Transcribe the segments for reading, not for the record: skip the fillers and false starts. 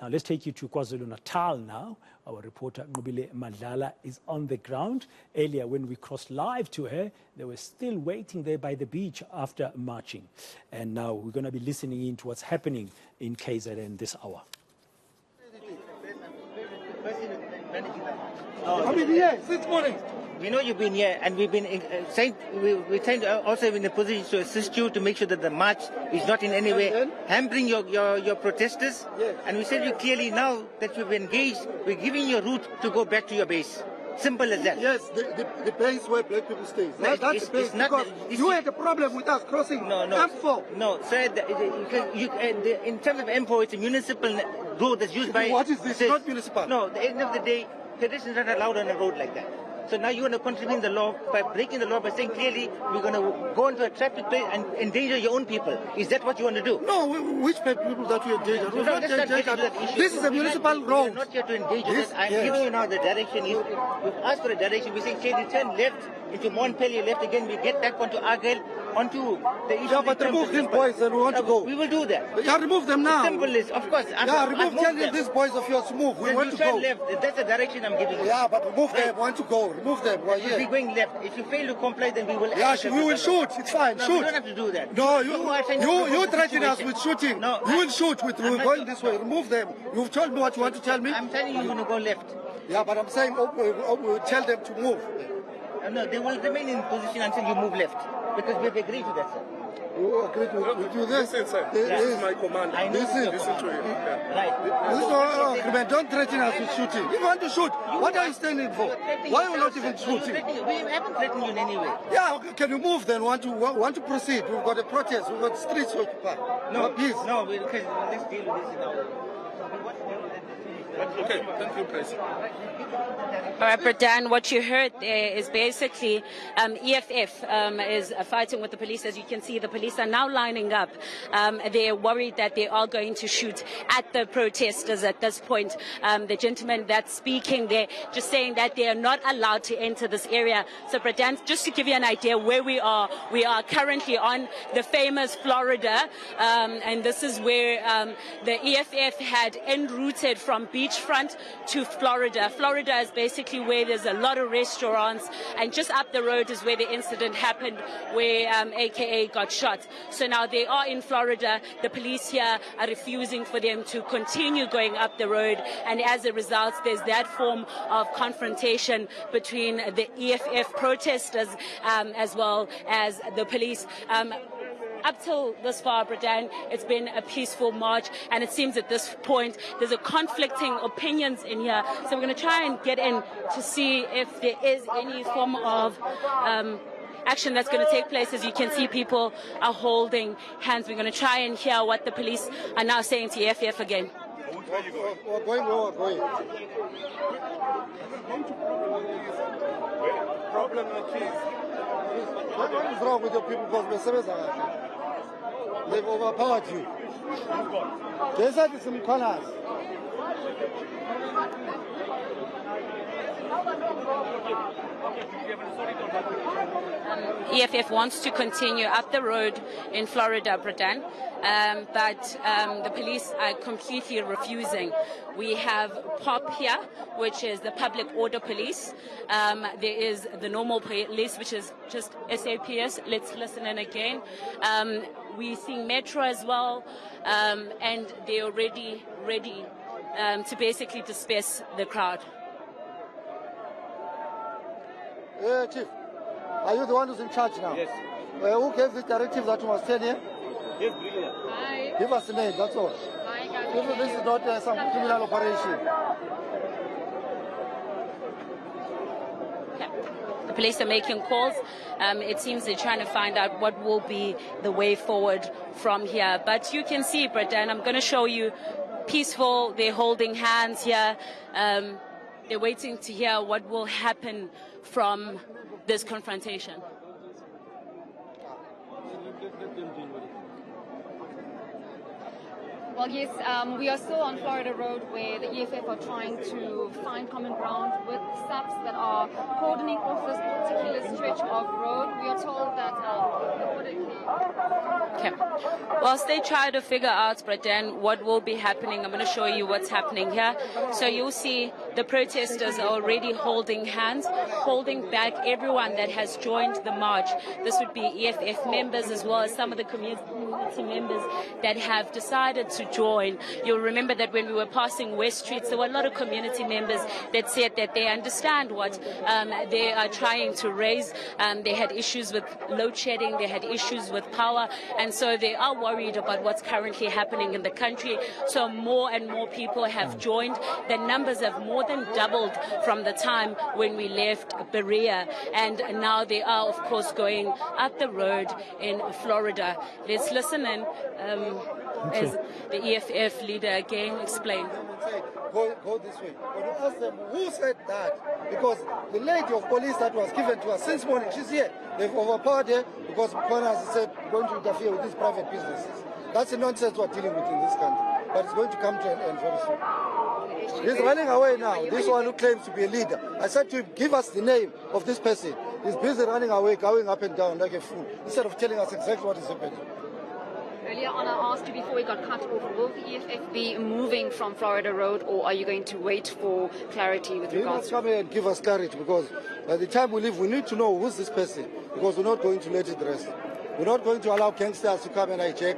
Now let's take you to KwaZulu-Natal now. Our reporter Nqobile Madlala is on the ground. Earlier when we crossed live to her, they were still waiting there by the beach after marching. And now we're going to be listening in to what's happening in KZN this hour. I've been here since morning. We know you've been here, and we've been saying we're trying to also in a position to assist you to make sure that the march is not in any way hampering your protesters. Yes. And we said you clearly now that you've engaged, we're giving you a route to go back to your base. Simple as that. Yes, the base where black people stay. No, That's the base, because you had a problem with us crossing M4. No, sir, in terms of M4, it's a municipal road that's used by... What is this? It's not municipal. No, at the end of the day, pedestrians are not allowed on a road like that. So now you want to contravene the law by breaking the law by saying clearly we're going to go into a traffic place and endanger your own people. Is that what you want to do? No, which people that we endanger? No, let's not get into that issue. This is a municipal road. We're not here to engage in this. I'm giving you now the direction. We've asked for a direction. We're saying clearly turn left into Montpellier, left again. We get back onto Argyle, onto the issue. Yeah, but remove these boys and we want to go. We will do that. Yeah, remove them now. The simple is, of course. Tell these boys of yours to move. We want to go. Left. That's the direction I'm giving you. Yeah, but remove them. Want to go. Remove them. We're here. We're going left. If you fail to comply, then we will... Yeah, we will shoot. It's fine. No, shoot. you don't have to do that. No, you threaten us with shooting. No, you will shoot. We're going this way. Remove them. You've told me what you want to tell me. I'm telling you, you're going to go left. Yeah, but I'm saying tell them to move. No, they will remain in position until you move left. Because we've agreed to that, sir. You agreed with you this? Listen, sir. This is my command. Listen to you. Right. This is no agreement. Don't threaten us with shooting. If you want to shoot, what are you standing for? Why are you not even shooting? We haven't threatened you in any way. Yeah, can you move then? Want to proceed? We've got a protest. We've got streets to occupy. No, please. No, because let's deal with this in our... Okay, thank you, President. All right, Bradan, what you heard there is basically EFF is fighting with the police. As you can see, the police are now lining up. They're worried that they are going to shoot at the protesters at this point. The gentleman that's speaking there just saying that they are not allowed to enter this area. So, Bradan, just to give you an idea where we are currently on the famous Florida, and this is where the EFF had en routed from beachfront to Florida. Florida is basically where there's a lot of restaurants, and just up the road is where the incident happened, where AKA got shot. So now they are in Florida. The police here are refusing for them to continue going up the road, and as a result, there's that form of confrontation between the EFF protesters as well as the police. Up till this far, Bradan, it's been a peaceful march, and it seems at this point there's a conflicting opinions in here. So we're going to try and get in to see if there is any form of action that's going to take place. As you can see, people are holding hands. We're going to try and hear what the police are now saying to EFF again. Where are you going? We're going. Problem what is wrong with your people? Because they've overpowered you. They said some colors. EFF wants to continue up the road in Florida, Bradan, but the police are completely refusing. We have POP here, which is the Public Order Police. There is the normal police, which is just SAPS. Let's listen in again. We see Metro as well, and they're already ready to basically disperse the crowd. Chief, are you the one who's in charge now? Yes. Who gave the directive that you must stay here? Yes, brilliant. Hi. Give us the name, that's all. Hi, This is not some criminal operation. The police are making calls. It seems they're trying to find out what will be the way forward from here. But you can see, Bradan, I'm going to show you peaceful. They're holding hands here. They're waiting to hear what will happen from this confrontation. Well, yes, we are still on Florida Road where the EFF are trying to find common ground with SAPs that are cordoning off this particular stretch of road. We are told that Okay. Whilst they try to figure out, Bradan, what will be happening, I'm going to show you what's happening here. So you'll see the protesters are already holding hands, holding back everyone that has joined the march. This would be EFF members as well as some of the community members that have decided to join. You'll remember that when we were passing West Streets, there were a lot of community members that said that they understand what they are trying to raise. They had issues with load shedding, they had issues with power, and so they are worried about what's currently happening in the country. So more and more people have joined. The numbers have more than doubled from the time when we left Berea, and now they are, of course, going up the road in Florida. Let's listen in as the EFF leader again explained. Go this way. When you ask them who said that, because the lady of police that was given to us since morning, she's here. They've overpowered her because Mkhwana has said going to interfere with these private businesses. That's the nonsense we're dealing with in this country. But it's going to come to an end very soon. He's running away now. This one who claims to be a leader. I said to him, give us the name of this person. He's busy running away, going up and down like a fool, instead of telling us exactly what is happening. Earlier on, I asked you before we got cut off, will the EFF be moving from Florida Road, or are you going to wait for clarity with regards to... Come here and give us clarity, because by the time we leave, we need to know who's this person, because we're not going to let it rest. We're not going to allow gangsters to come and hijack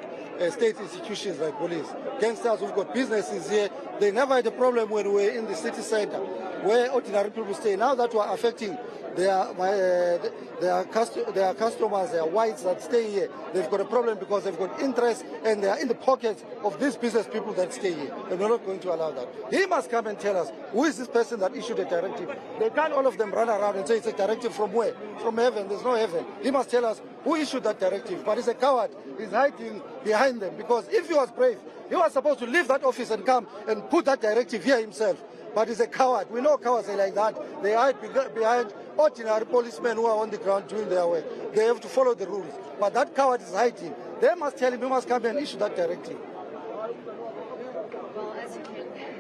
state institutions like police. Gangsters who've got businesses here, they never had a problem when we were in the city center, where ordinary people stay. Now that we're affecting their customers, their whites that stay here, they've got a problem because they've got interest and they are in the pockets of these business people that stay here. And we're not going to allow that. He must come and tell us who is this person that issued a directive. They can't all of them run around and say it's a directive from where? From heaven. There's no heaven. He must tell us who issued that directive. But he's a coward. He's hiding behind them, because if he was brave, he was supposed to leave that office and come and put that directive here himself. But he's a coward. We know cowards are like that. They hide behind ordinary policemen who are on the ground doing their work. They have to follow the rules. But that coward is hiding. They must tell him he must come and issue that directive.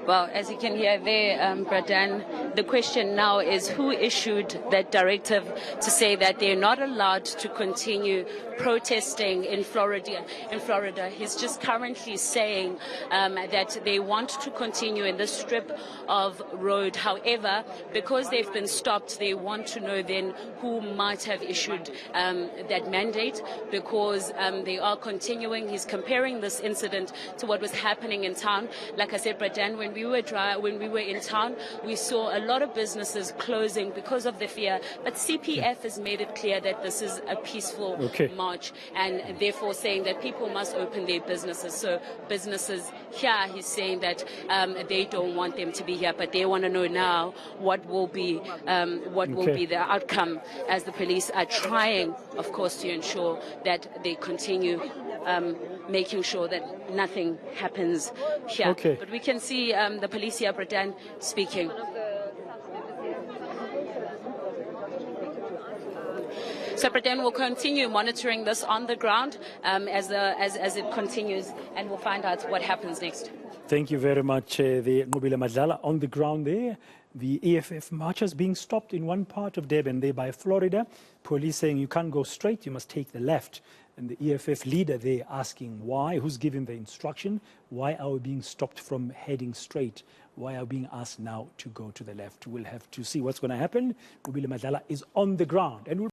Well, as you can hear there, Bradan, the question now is who issued that directive to say that they're not allowed to continue protesting in Florida. He's just currently saying that they want to continue in this strip of road. However, because they've been stopped, they want to know then who might have issued that mandate, because they are continuing. He's comparing this incident to what was happening in town. Like I said, Bradan, when we were in town, we saw a lot of businesses closing because of the fear. But CPF has made it clear that this is a peaceful march, and therefore saying that people must open their businesses. So businesses here, he's saying that they don't want them to be here, but they want to know now what will be the outcome, as the police are trying, of course, to ensure that they continue making sure that nothing happens here. But we can see the police here, Bradan, speaking. So, Bradan, will continue monitoring this on the ground as it continues, and we'll find out what happens next. Thank you very much, the Nqobile Madlala. On the ground there, the EFF marchers being stopped in one part of Durban, there by Florida. Police saying you can't go straight, you must take the left. And the EFF leader there asking why, who's giving the instruction, why are we being stopped from heading straight? Why are we being asked now to go to the left? We'll have to see what's going to happen. Nqobile Madlala is on the ground. And we'll